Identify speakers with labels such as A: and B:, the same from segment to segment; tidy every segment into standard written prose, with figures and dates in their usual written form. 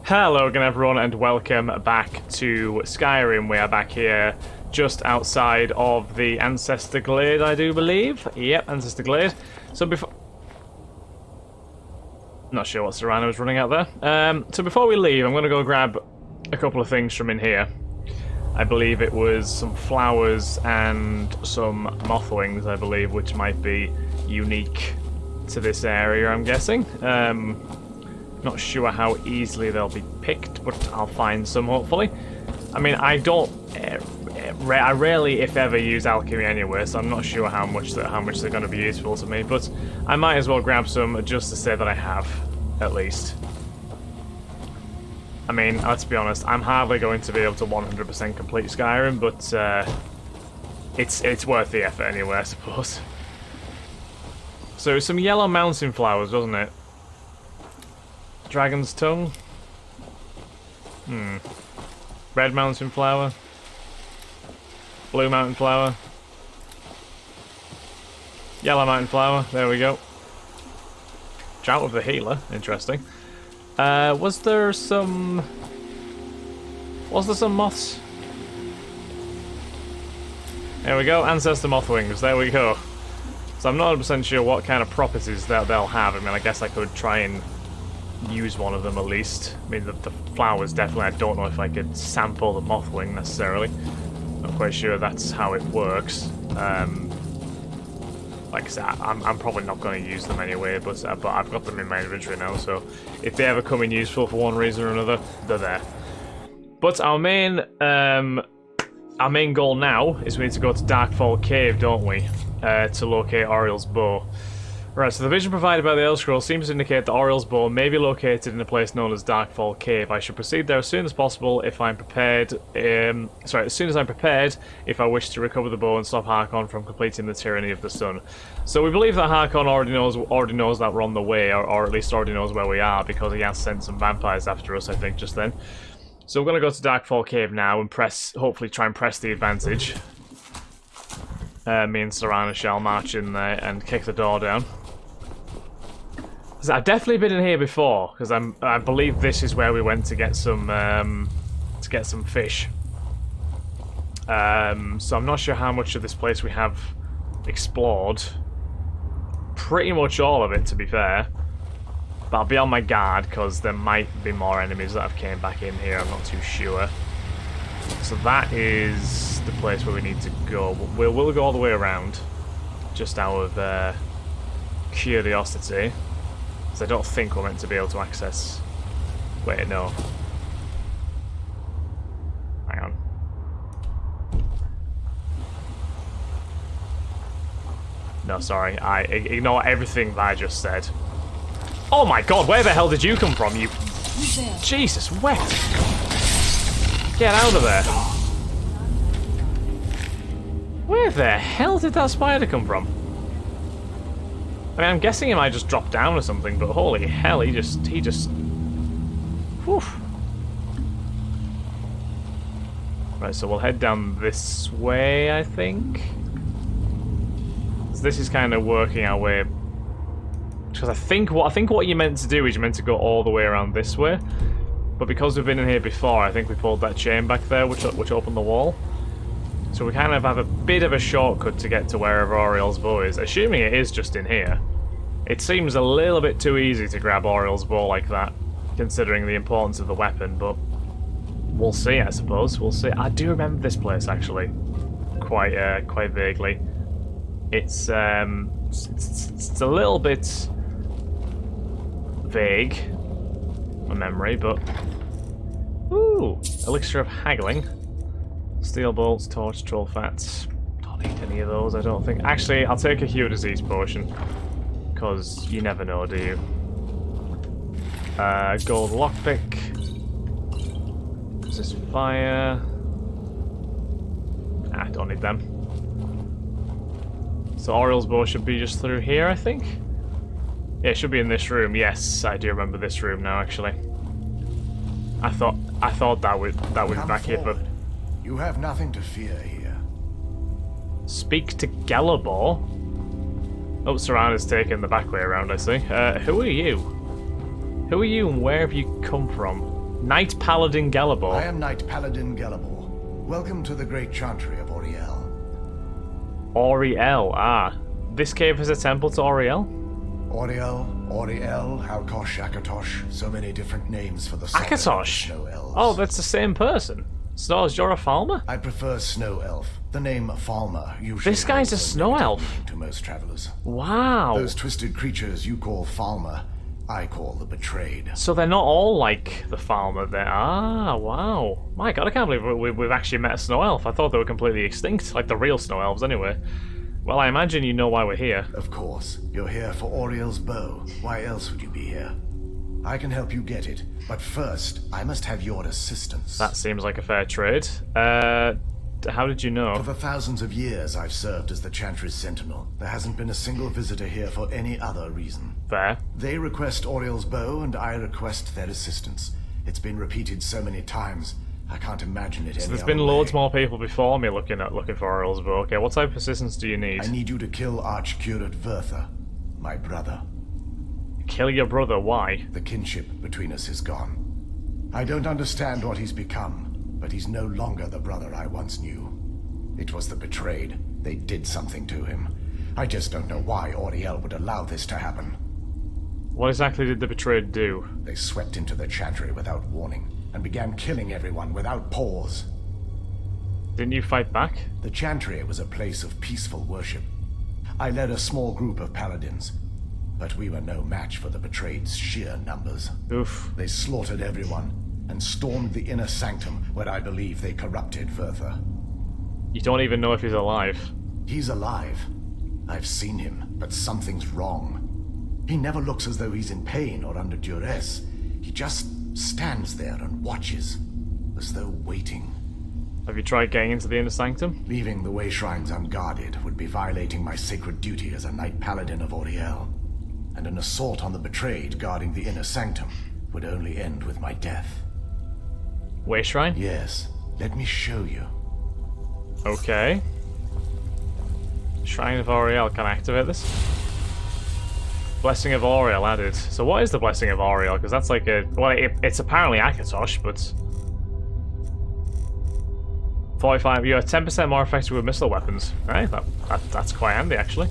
A: Hello again everyone and welcome back to Skyrim. We are back here just outside of the Ancestor Glade, I do believe. Yep, Ancestor Glade. So before... Not sure what Serrano was running out there. So before we leave, I'm going to go grab a couple of things from in here. I believe it was some flowers and some moth wings, I believe, which might be unique to this area, I'm guessing. Not sure how easily they'll be picked, but I'll find some, hopefully. I mean, I rarely, if ever, use alchemy anyway, so I'm not sure how much they're going to be useful to me, but I might as well grab some just to say that I have, at least. I mean, let's be honest, I'm hardly going to be able to 100% complete Skyrim, but it's worth the effort anyway, I suppose. So, some yellow mountain flowers, wasn't it? Dragon's tongue? Red mountain flower? Blue mountain flower? Yellow mountain flower, there we go. Drought of the healer, interesting. Was there some moths? There we go, Ancestor moth wings, there we go. So I'm not 100% sure what kind of properties that they'll have. I mean, I guess I could try and use one of them at least. I mean, the flowers definitely, I don't know if I could sample the moth wing necessarily. Not quite sure that's how it works. Like I said, I'm probably not going to use them anyway, but I've got them in my inventory now, so if they ever come in useful for one reason or another, they're there. But our main goal now is we need to go to Darkfall Cave, don't we? To locate Oriel's bow. Right, so the vision provided by the Elder Scroll seems to indicate that Oriel's bow may be located in a place known as Darkfall Cave. I should proceed there as soon as possible if I'm prepared. As soon as I'm prepared, if I wish to recover the bow and stop Harkon from completing the Tyranny of the Sun. So we believe that Harkon already knows that we're on the way, or at least already knows where we are, because he has sent some vampires after us, I think, just then. So we're going to go to Darkfall Cave now and hopefully try and press the advantage. Me and Serrano shall march in there and kick the door down. I've definitely been in here before, because I believe this is where we went to get some fish. So I'm not sure how much of this place we have explored. Pretty much all of it, to be fair. But I'll be on my guard, because there might be more enemies that have came back in here, I'm not too sure. So that is the place where we need to go. We'll go all the way around, just out of curiosity. I don't think we're meant to be able to access... Wait, no. Hang on. No, sorry. I ignore everything that I just said. Oh my god, where the hell did you come from, you... Jesus, where? Get out of there. Where the hell did that spider come from? I mean, I'm guessing he might just drop down or something, but holy hell, he just... Whew. Right, so we'll head down this way, I think. So this is kind of working our way... Because I think what you're meant to do is you're meant to go all the way around this way. But because we've been in here before, I think we pulled that chain back there, which opened the wall. So we kind of have a bit of a shortcut to get to wherever Oriel's bow is, assuming it is just in here. It seems a little bit too easy to grab Oriel's bow like that, considering the importance of the weapon, but we'll see, I suppose. We'll see. I do remember this place, actually, quite vaguely. It's a little bit vague, my memory, but... Ooh! Elixir of Haggling. Steel bolts, torch, troll fats. Don't need any of those, I don't think. Actually, I'll take a Cure Disease potion. Because you never know, do you? Gold lockpick. Resist fire. Ah, don't need them. So Oriel's bow should be just through here, I think? Yeah, it should be in this room. Yes, I do remember this room now, actually. I thought that would be back here, but...
B: You have nothing to fear here.
A: Speak to Gelebor? Oh, Serrano's taken the back way around, I see. Who are you? Who are you and where have you come from? Knight Paladin Gelebor.
B: I am Knight Paladin Gelebor. Welcome to the great chantry of Auriel.
A: Auriel, ah. This cave is a temple to Auriel?
B: Auriel, Halkosh, Akatosh, so many different names for the
A: Akatosh?
B: snow elves.
A: Oh, that's the same person. Snows, you're a Falmer?
B: I prefer snow elf. The name Falmer usually
A: This guy's a
B: holds
A: snow
B: negative
A: elf.
B: meaning to most travelers.
A: Wow.
B: Those twisted creatures you call Falmer, I call the betrayed.
A: So they're not all like the Falmer there. Ah, wow. My god, I can't believe we've actually met a snow elf. I thought they were completely extinct, like the real snow elves anyway. Well, I imagine you know why we're here.
B: Of course. You're here for Auriel's bow. Why else would you be here? I can help you get it, but first, I must have your assistance.
A: That seems like a fair trade. How did you
B: For
A: know?
B: the thousands of years I've served as the Chantry's sentinel, there hasn't been a single visitor here for any other reason.
A: Fair.
B: They request Auriel's bow, and I request their assistance. It's been repeated so many times, I can't imagine it
A: So
B: any
A: there's
B: other
A: been loads
B: way.
A: more people before me looking for Auriel's bow. Okay, what type of assistance do you need?
B: I need you to kill Archcurate Vertha, my brother.
A: Kill your brother, why?
B: The kinship between us is gone. I don't understand what he's become, but he's no longer the brother I once knew. It was the betrayed. They did something to him. I just don't know why Auriel would allow this to happen.
A: What exactly did the betrayed do?
B: They swept into the Chantry without warning, and began killing everyone without pause.
A: Didn't you fight back?
B: The Chantry was a place of peaceful worship. I led a small group of paladins, but we were no match for the betrayed's sheer numbers.
A: Oof.
B: They slaughtered everyone, and stormed the inner sanctum where I believe they corrupted Vertha.
A: You don't even know if he's alive.
B: He's alive. I've seen him, but something's wrong. He never looks as though he's in pain or under duress. He just stands there and watches, as though waiting.
A: Have you tried getting into the inner sanctum?
B: Leaving the way shrines unguarded would be violating my sacred duty as a Knight Paladin of Auriel. And an assault on the betrayed guarding the inner sanctum would only end with my death.
A: Way shrine?
B: Yes, let me show you.
A: Okay. Shrine of Auriel, can I activate this? Blessing of Auriel added. So what is the Blessing of Auriel? Because that's like a... Well, it's apparently Akatosh, but... 45, you're 10% more effective with missile weapons. Right, that's quite handy, actually.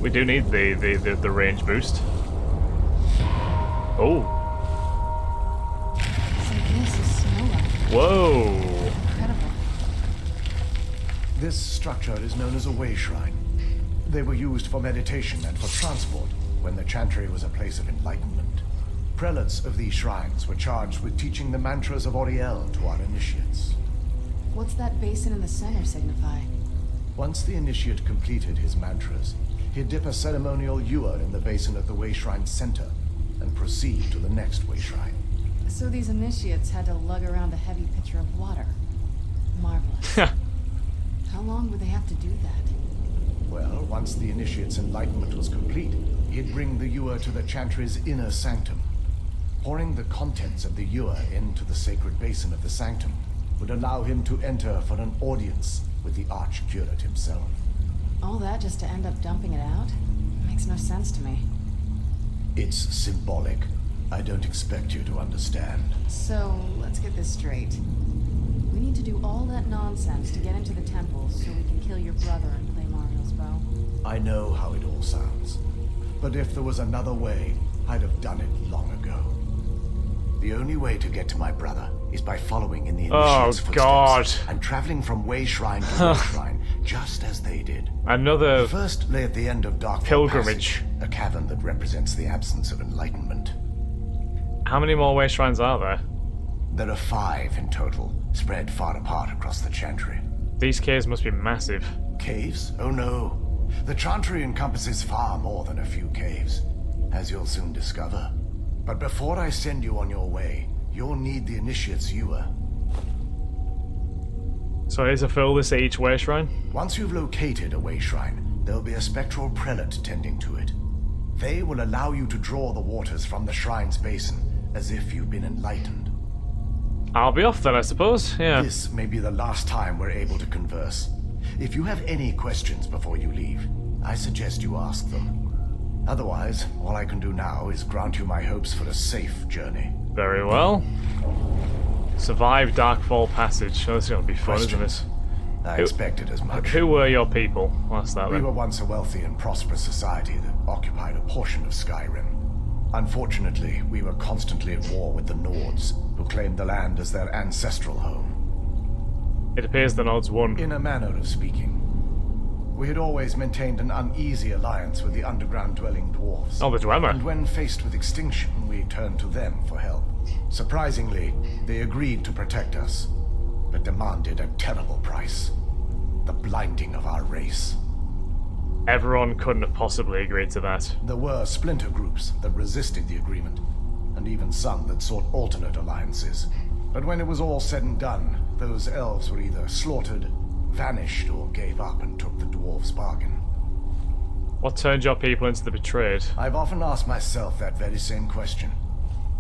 A: We do need the range boost. Oh.
C: So this is snow elf.
A: Whoa.
C: Incredible.
B: This structure is known as a way shrine. They were used for meditation and for transport when the Chantry was a place of enlightenment. Prelates of these shrines were charged with teaching the mantras of Auriel to our initiates.
C: What's that basin in the center signify?
B: Once the initiate completed his mantras, he'd dip a ceremonial ewer in the basin at the way shrine's center and proceed to the next way shrine.
C: So these initiates had to lug around a heavy pitcher of water. Marvelous. How long would they have to do that?
B: Well, once the initiate's enlightenment was complete, he'd bring the ewer to the Chantry's inner sanctum. Pouring the contents of the ewer into the sacred basin of the sanctum would allow him to enter for an audience with the Archcurate himself.
C: All that just to end up dumping it out? Makes no sense to me.
B: It's symbolic. I don't expect you to understand.
C: So, let's get this straight. We need to do all that nonsense to get into the temple so we can kill your brother and claim Ariel's bow.
B: I know how it all sounds. But if there was another way, I'd have done it long ago. The only way to get to my brother is by following in the initiate's footsteps.
A: God.
B: And traveling from way shrine to way shrine, just as they did.
A: Another...
B: The first lay at the end of Dark
A: Pilgrimage.
B: Passage, a cavern that represents the absence of enlightenment.
A: How many more way shrines are there?
B: There are 5 in total, spread far apart across the Chantry.
A: These caves must be massive.
B: Caves? Oh no. The Chantry encompasses far more than a few caves, as you'll soon discover. But before I send you on your way, you'll need the initiate's ewer.
A: So here's a fill this at each way shrine?
B: Once you've located a way shrine, there'll be a spectral prelate tending to it. They will allow you to draw the waters from the shrine's basin, as if you've been enlightened.
A: I'll be off then, I suppose, yeah.
B: This may be the last time we're able to converse. If you have any questions before you leave, I suggest you ask them. Otherwise, all I can do now is grant you my hopes for a safe journey.
A: Very well. Survive Darkfall Passage. Oh, this is going to be fun, isn't it?
B: I expected as much.
A: Who were your people? What's that
B: We
A: then?
B: were once a wealthy and prosperous society that occupied a portion of Skyrim. Unfortunately, we were constantly at war with the Nords, who claimed the land as their ancestral home.
A: It appears the Nods won.
B: In a manner of speaking. We had always maintained an uneasy alliance with the underground-dwelling dwarves.
A: Oh, the Dwemer.
B: And when faced with extinction, we turned to them for help. Surprisingly, they agreed to protect us, but demanded a terrible price. The blinding of our race.
A: Everyone couldn't have possibly agreed to that.
B: There were splinter groups that resisted the agreement, and even some that sought alternate alliances. But when it was all said and done, those elves were either slaughtered, vanished, or gave up and took the dwarves' bargain.
A: What turned your people into the betrayed?
B: I've often asked myself that very same question.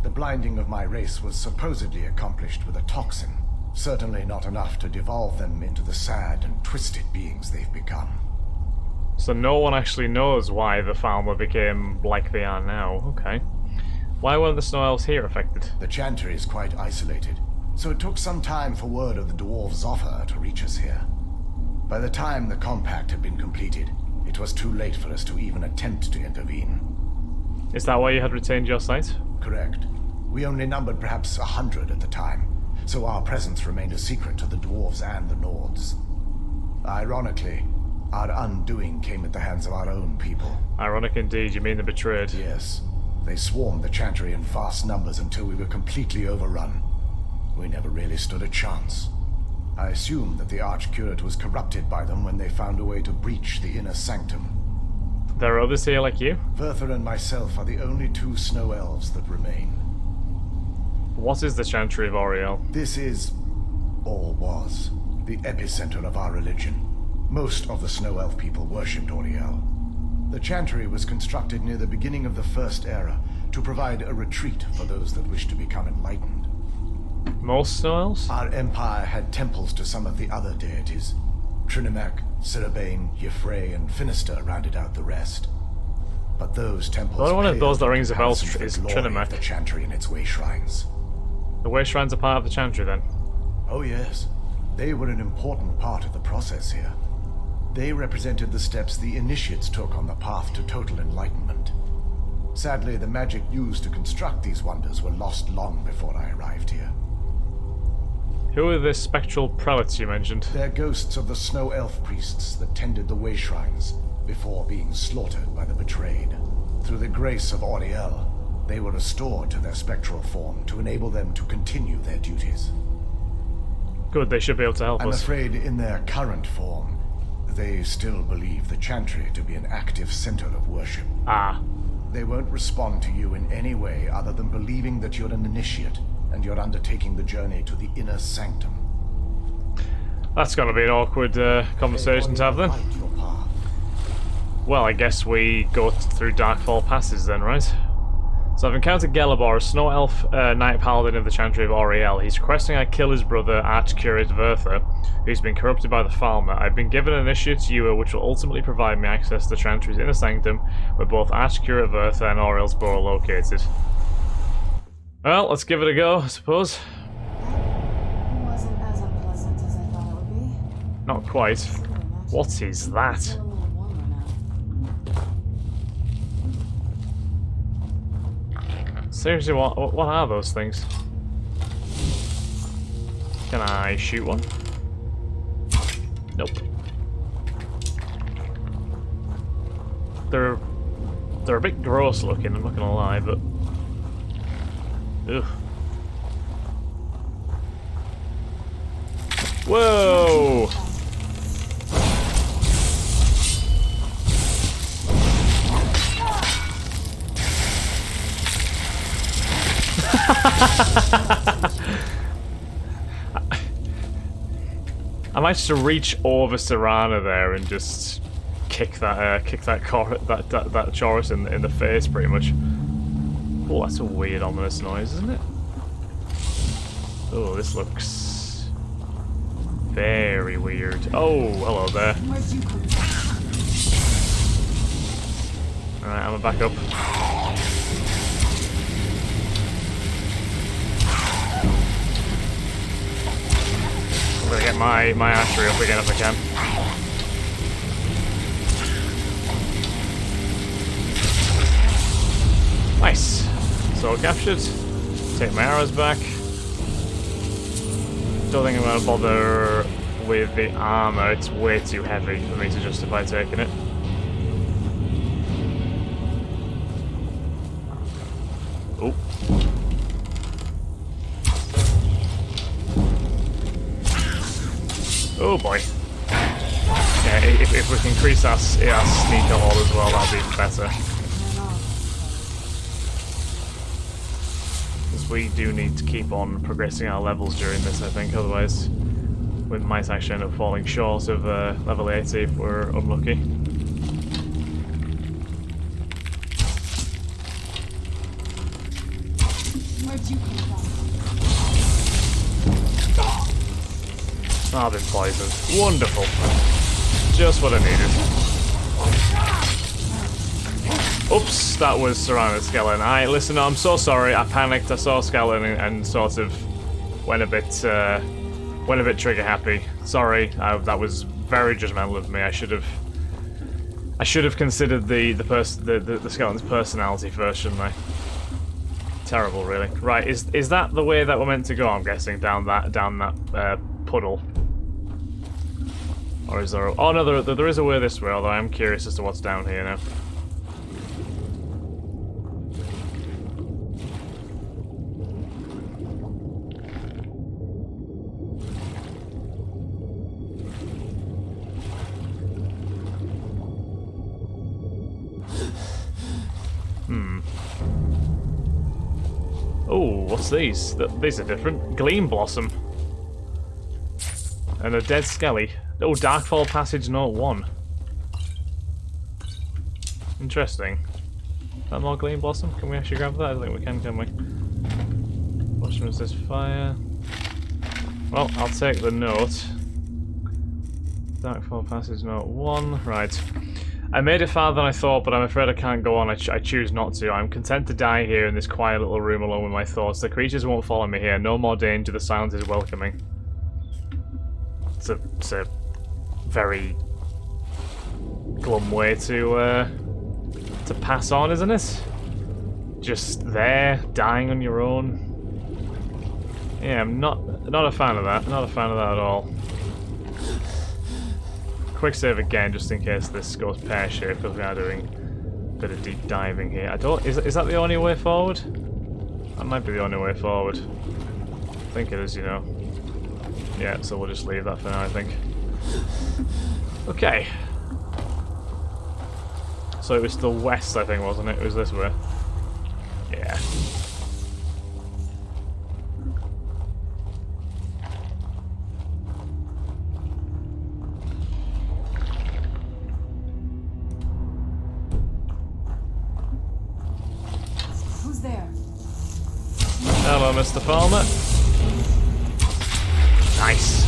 B: The blinding of my race was supposedly accomplished with a toxin, certainly not enough to devolve them into the sad and twisted beings they've become.
A: So no one actually knows why the Falmer became like they are now. Okay. Why weren't the Snow Elves here affected?
B: The Chantry is quite isolated, so it took some time for word of the dwarves' offer to reach us here. By the time the compact had been completed, it was too late for us to even attempt to intervene.
A: Is that why you had retained your sight?
B: Correct. We only numbered perhaps 100 at the time, so our presence remained a secret to the dwarves and the Nords. Ironically, our undoing came at the hands of our own people.
A: Ironic indeed, you mean the betrayed.
B: Yes. They swarmed the Chantry in vast numbers until we were completely overrun. We never really stood a chance. I assume that the Archcurate was corrupted by them when they found a way to breach the inner sanctum.
A: There are others here like you?
B: Verther and myself are the only two Snow Elves that remain.
A: What is the Chantry of Auriel?
B: This is, or was, the epicenter of our religion. Most of the Snow Elf people worshipped Auriel. The Chantry was constructed near the beginning of the First Era to provide a retreat for those that wish to become enlightened.
A: Most Snow Elves?
B: Our empire had temples to some of the other deities. Trinimac, Ciribane, Yffrey, and Finister rounded out the rest. But those temples
A: The only one of those that
B: paled in
A: rings a bell
B: comparison to the
A: is
B: glory
A: Trinimac.
B: of the Chantry and its way shrines.
A: The Way Shrines are part of the Chantry then?
B: Oh yes, they were an important part of the process here. They represented the steps the initiates took on the path to total enlightenment. Sadly, the magic used to construct these wonders were lost long before I arrived here.
A: Who are the spectral prelates you mentioned?
B: They're ghosts of the Snow Elf priests that tended the way shrines before being slaughtered by the betrayed. Through the grace of Auriel, they were restored to their spectral form to enable them to continue their duties.
A: Good, they should be able to help
B: I'm
A: us.
B: afraid in their current form, they still believe the Chantry to be an active center of worship.
A: Ah.
B: They won't respond to you in any way other than believing that you're an initiate and you're undertaking the journey to the inner sanctum.
A: That's going to be an awkward conversation to have then.
B: Light your path.
A: Well, I guess we go through Darkfall passes then, right? So I've encountered Gelebor, a Snow Elf Knight Paladin of the Chantry of Auriel. He's requesting I kill his brother, Archcurate Verther, who's been corrupted by the Falmer. I've been given an initiate's Ewer, which will ultimately provide me access to the Chantry's inner sanctum, where both Archcurate Verther and Auriel's Boar are located. Well, let's give it a go, I suppose.
C: Wasn't as unpleasant as I thought it would be.
A: Not quite. What is that?
C: It's a little warmer now.
A: Seriously, what are those things? Can I shoot one? Nope. They're a bit gross looking, I'm not gonna lie, but ugh. Whoa! I might just reach over Serana there and just kick that Chorus in the face, pretty much. Oh, that's a weird, ominous noise, isn't it? Oh, this looks very weird. Oh, hello there.
C: Where'd you come
A: Alright, I'm back up. I'm gonna get my archery up again if I can. Nice. So captured. Take my arrows back. Don't think I'm gonna bother with the armor. It's way too heavy for me to justify taking it. Oh. Oh boy. Yeah, if we can increase our sneaker haul as well, that'll be even better. Because we do need to keep on progressing our levels during this, I think, otherwise we might actually end up falling short of level 80 if we're unlucky.
C: Where'd you come from?
A: Oh, I've been poisoned. Wonderful. Just what I needed. Oops, that was surrounded skeleton. Listen, I'm so sorry. I panicked. I saw a skeleton and sort of went a bit trigger happy. Sorry, that was very judgmental of me. I should have considered the skeleton's personality first, shouldn't I? Terrible, really. Right, is that the way that we're meant to go? I'm guessing down that puddle. Or is there? Oh no, there is a way this way. Although I'm curious as to what's down here now. Oh, what's these? These are different. Gleam Blossom. And a dead skelly. Oh, Darkfall Passage Note 1. Interesting. Is that more Gleam Blossom? Can we actually grab that? I don't think we can we? Watch resist fire. Well, I'll take the note. Darkfall Passage Note 1. Right. I made it farther than I thought, but I'm afraid I can't go on. I choose not to. I'm content to die here in this quiet little room alone with my thoughts. The creatures won't follow me here. No more danger. The silence is welcoming. It's a very glum way to pass on, isn't it? Just there, dying on your own. Yeah, I'm not a fan of that. Not a fan of that at all. Quick save again, just in case this goes pear-shaped, because we are doing a bit of deep diving here. Is that the only way forward? That might be the only way forward. I think it is, you know. Yeah, so we'll just leave that for now, I think. Okay. So it was to the west, I think, wasn't it? It was this way. Yeah.
C: Who's there?
A: Hello, Mr. Farmer. Nice.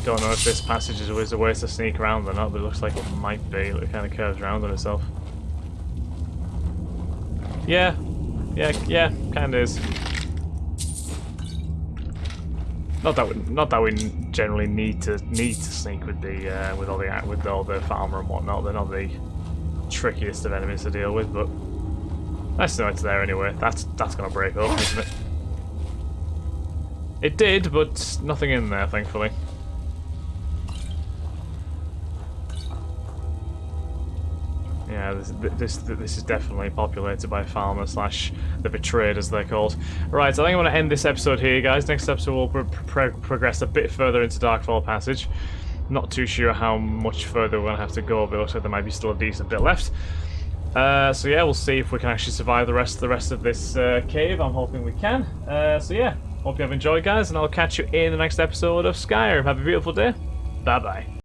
A: Don't know if this passage is a way to sneak around or not, but it looks like it might be. It kind of curves around on itself. Yeah, kind of is. Not that we generally need to sneak with all the farmer and whatnot. They're not the trickiest of enemies to deal with, but nice to know it's there anyway. That's gonna break open, isn't it? It did, but nothing in there, thankfully. Yeah, this is definitely populated by farmers / the betrayed, as they're called. Right, so I think I'm going to end this episode here, guys. Next episode we'll progress a bit further into Darkfall Passage. Not too sure how much further we're going to have to go, but it looks like there might be still a decent bit left. So yeah, we'll see if we can actually survive the rest of this cave. I'm hoping we can. So yeah, hope you have enjoyed, guys, and I'll catch you in the next episode of Skyrim. Have a beautiful day. Bye-bye.